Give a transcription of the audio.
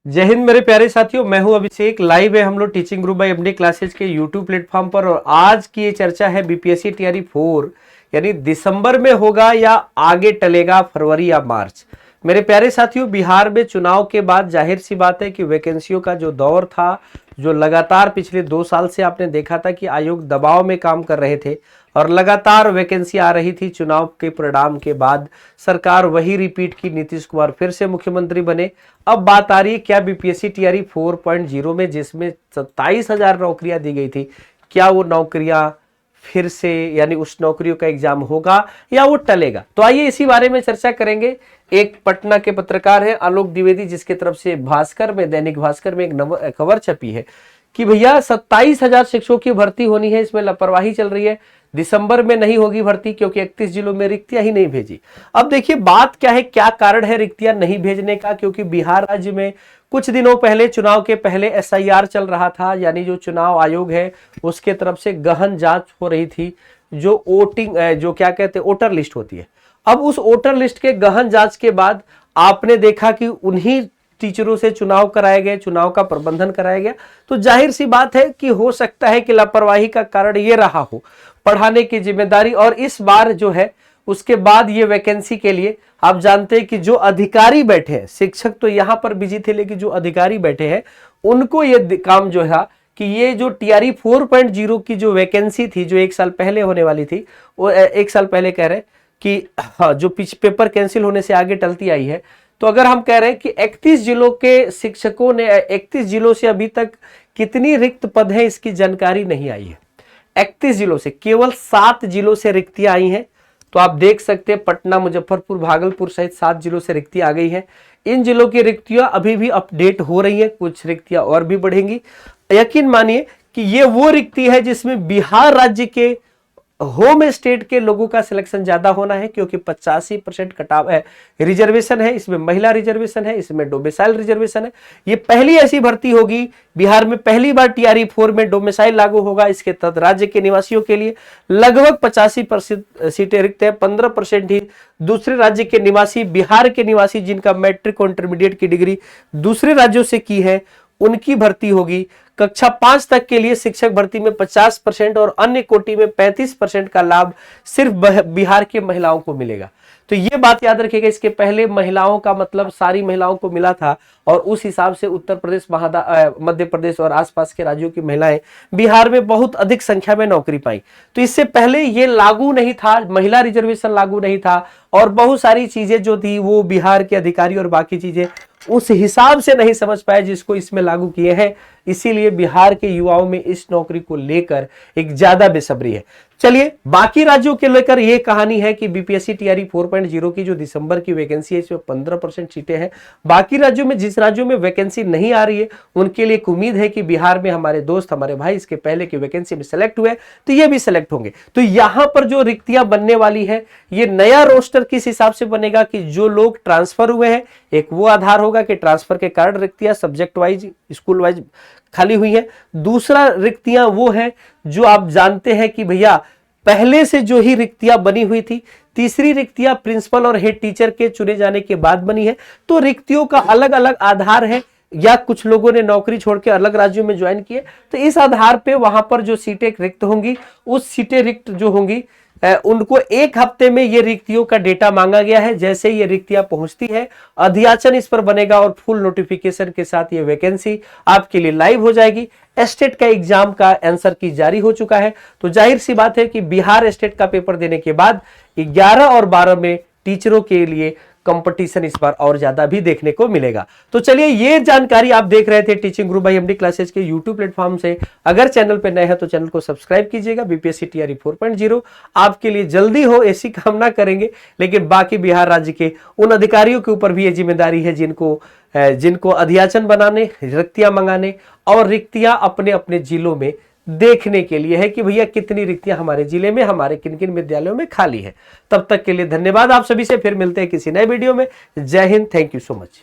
जय हिंद मेरे प्यारे साथियों, मैं हूं अभिषेक। लाइव है हम लोग teaching group by MD classes के यूट्यूब प्लेटफॉर्म पर और आज की ये चर्चा है बीपीएससी टीआरई 4 यानी दिसंबर में होगा या आगे टलेगा फरवरी या मार्च। मेरे प्यारे साथियों, बिहार में चुनाव के बाद जाहिर सी बात है कि वैकेंसियों का जो दौर था, जो लगातार पिछले 2 साल से आपने देखा था कि आयोग दबाव में काम कर रहे थे और लगातार वैकेंसी आ रही थी। चुनाव के परिणाम के बाद सरकार वही रिपीट की, नीतीश कुमार फिर से मुख्यमंत्री बने। अब बात आ रही है क्या बीपीएससी टीआरई 4.0 में जिसमें 27,000 नौकरियां दी गई थी, क्या वो नौकरियां फिर से यानी उस नौकरियों का एग्जाम होगा या वो टलेगा? तो आइए इसी बारे में चर्चा करेंगे। एक पटना के पत्रकार हैं आलोक द्विवेदी, जिसके तरफ से भास्कर में, दैनिक भास्कर में एक खबर छपी है कि भैया 27,000 शिक्षकों की भर्ती होनी है, इसमें लापरवाही चल रही है, दिसंबर में नहीं होगी भर्ती क्योंकि 31 जिलों में रिक्तियां ही नहीं भेजी। अब देखिए बात क्या है, क्या कारण है रिक्तियां नहीं भेजने का? क्योंकि बिहार राज्य में कुछ दिनों पहले, चुनाव के पहले एसआईआर चल रहा था, यानी जो चुनाव आयोग है उसके तरफ से गहन जांच हो रही थी, जो वोटिंग जो क्या कहते हैं वोटर लिस्ट होती है। अब उस वोटर लिस्ट के गहन जांच के बाद आपने देखा कि उन्हीं टीचरों से चुनाव कराए गए, चुनाव का प्रबंधन कराया गया। तो जाहिर सी बात है कि हो सकता है कि लापरवाही का कारण ये रहा हो, पढ़ाने की जिम्मेदारी। और इस बार जो है उसके बाद ये वैकेंसी के लिए आप जानते हैं कि जो अधिकारी बैठे हैं, शिक्षक तो यहां पर बिजी थे, लेकिन जो अधिकारी बैठे हैं उनको ये काम जो है कि ये जो टीआरई 4.0 की जो वैकेंसी थी, जो 1 साल पहले होने वाली थी, वो 1 साल पहले कह रहे कि जो पेपर कैंसिल होने से आगे टलती आई है। तो अगर हम कह रहे हैं कि 31 जिलों के शिक्षकों ने, 31 जिलों से अभी तक कितनी रिक्त पद है इसकी जानकारी नहीं आई है। 31 जिलों से केवल 7 जिलों से रिक्तियां आई हैं। तो आप देख सकते हैं पटना, मुजफ्फरपुर, भागलपुर सहित 7 जिलों से रिक्तियां आ गई हैं। इन जिलों की रिक्तियां अभी भी अपडेट हो रही है, कुछ रिक्तियां और भी बढ़ेंगी। यकीन मानिए कि ये वो रिक्ति है जिसमें बिहार राज्य के होम स्टेट के लोगों का सिलेक्शन ज्यादा होना है, क्योंकि 85% कटाव है, रिजर्वेशन है, इसमें महिला रिजर्वेशन है, इसमें डोमिसाइल रिजर्वेशन है। ये पहली ऐसी भर्ती होगी बिहार में, पहली बार टीआरई 4 में डोमिसाइल लागू होगा। इसके तहत राज्य के निवासियों के लिए लगभग 85% सीटें रिक्त है, 15% ही दूसरे राज्य के निवासी, बिहार के निवासी जिनका मैट्रिक और इंटरमीडिएट की डिग्री दूसरे राज्यों से की है उनकी भर्ती होगी। कक्षा 5 तक के लिए शिक्षक भर्ती में 50% और अन्य कोटि में 35% का लाभ सिर्फ बिहार की महिलाओं को मिलेगा। तो ये बात याद रखिएगा, इसके पहले महिलाओं का मतलब सारी महिलाओं को मिला था और उस हिसाब से उत्तर प्रदेश, मध्य प्रदेश और आसपास के राज्यों की महिलाएं बिहार में बहुत अधिक संख्या में नौकरी पाई। तो इससे पहले ये लागू नहीं था, महिला रिजर्वेशन लागू नहीं था और बहुत सारी चीजें जो थी वो बिहार के अधिकारी और बाकी चीजें उस हिसाब से नहीं समझ पाए जिसको इसमें लागू किए हैं। इसीलिए बिहार के युवाओं में इस नौकरी को लेकर एक ज्यादा बेसब्री है। चलिए बाकी राज्यों के लेकर यह कहानी है कि बीपीएससी टीआरई 4.0 की जो दिसंबर की वैकेंसी है, इसमें 15% सीटें हैं। बाकी राज्यों में, जिस राज्यों में वैकेंसी नहीं आ रही है, उनके लिए एक उम्मीद है कि बिहार में हमारे दोस्त, हमारे भाई इसके पहले की वैकेंसी में सेलेक्ट हुए तो ये भी सेलेक्ट होंगे। तो यहां पर जो रिक्तियां बनने वाली है, ये नया रोस्टर किस हिसाब से बनेगा कि जो लोग ट्रांसफर हुए हैं, एक वो आधार होगा कि ट्रांसफर के कारण रिक्तियां सब्जेक्ट वाइज, स्कूल वाइज खाली हुई है। दूसरा रिक्तियां वो है जो आप जानते हैं कि भैया पहले से जो ही रिक्तियां बनी हुई थी। तीसरी रिक्तियां प्रिंसिपल और हेड टीचर के चुने जाने के बाद बनी है। तो रिक्तियों का अलग अलग आधार है, या कुछ लोगों ने नौकरी छोड़ के अलग राज्यों में ज्वाइन किए, तो इस आधार पे वहां पर जो सीटें रिक्त होंगी, उस सीटें रिक्त जो होंगी उनको 1 हफ्ते में ये रिक्तियों का डेटा मांगा गया है। जैसे ये रिक्तियां पहुंचती है, अध्याचन इस पर बनेगा और फुल नोटिफिकेशन के साथ ये वैकेंसी आपके लिए लाइव हो जाएगी। स्टेट का एग्जाम का आंसर की जारी हो चुका है। तो जाहिर सी बात है कि बिहार स्टेट का पेपर देने के बाद 11 और 12 में टीचरों के लिए कंपटीशन इस बार और ज्यादा भी देखने को मिलेगा। तो चलिए ये जानकारी आप देख रहे थे teaching group by MD classes के यूट्यूब प्लेटफॉर्म से। अगर चैनल पे नए हैं तो चैनल को सब्सक्राइब कीजिएगा। बीपीएससी टीआरई 4.0 आपके लिए जल्दी हो ऐसी कामना करेंगे, लेकिन बाकी बिहार राज्य के उन अधिकारियों के ऊपर भी ये जिम्मेदारी है जिनको अध्याचन बनाने, रिक्तियां मंगाने और रिक्तियां अपने अपने जिलों में देखने के लिए है कि भैया कितनी रिक्तियां हमारे जिले में, हमारे किन किन विद्यालयों में खाली है। तब तक के लिए धन्यवाद आप सभी से, फिर मिलते हैं किसी नए वीडियो में। जय Hind, thank you so much.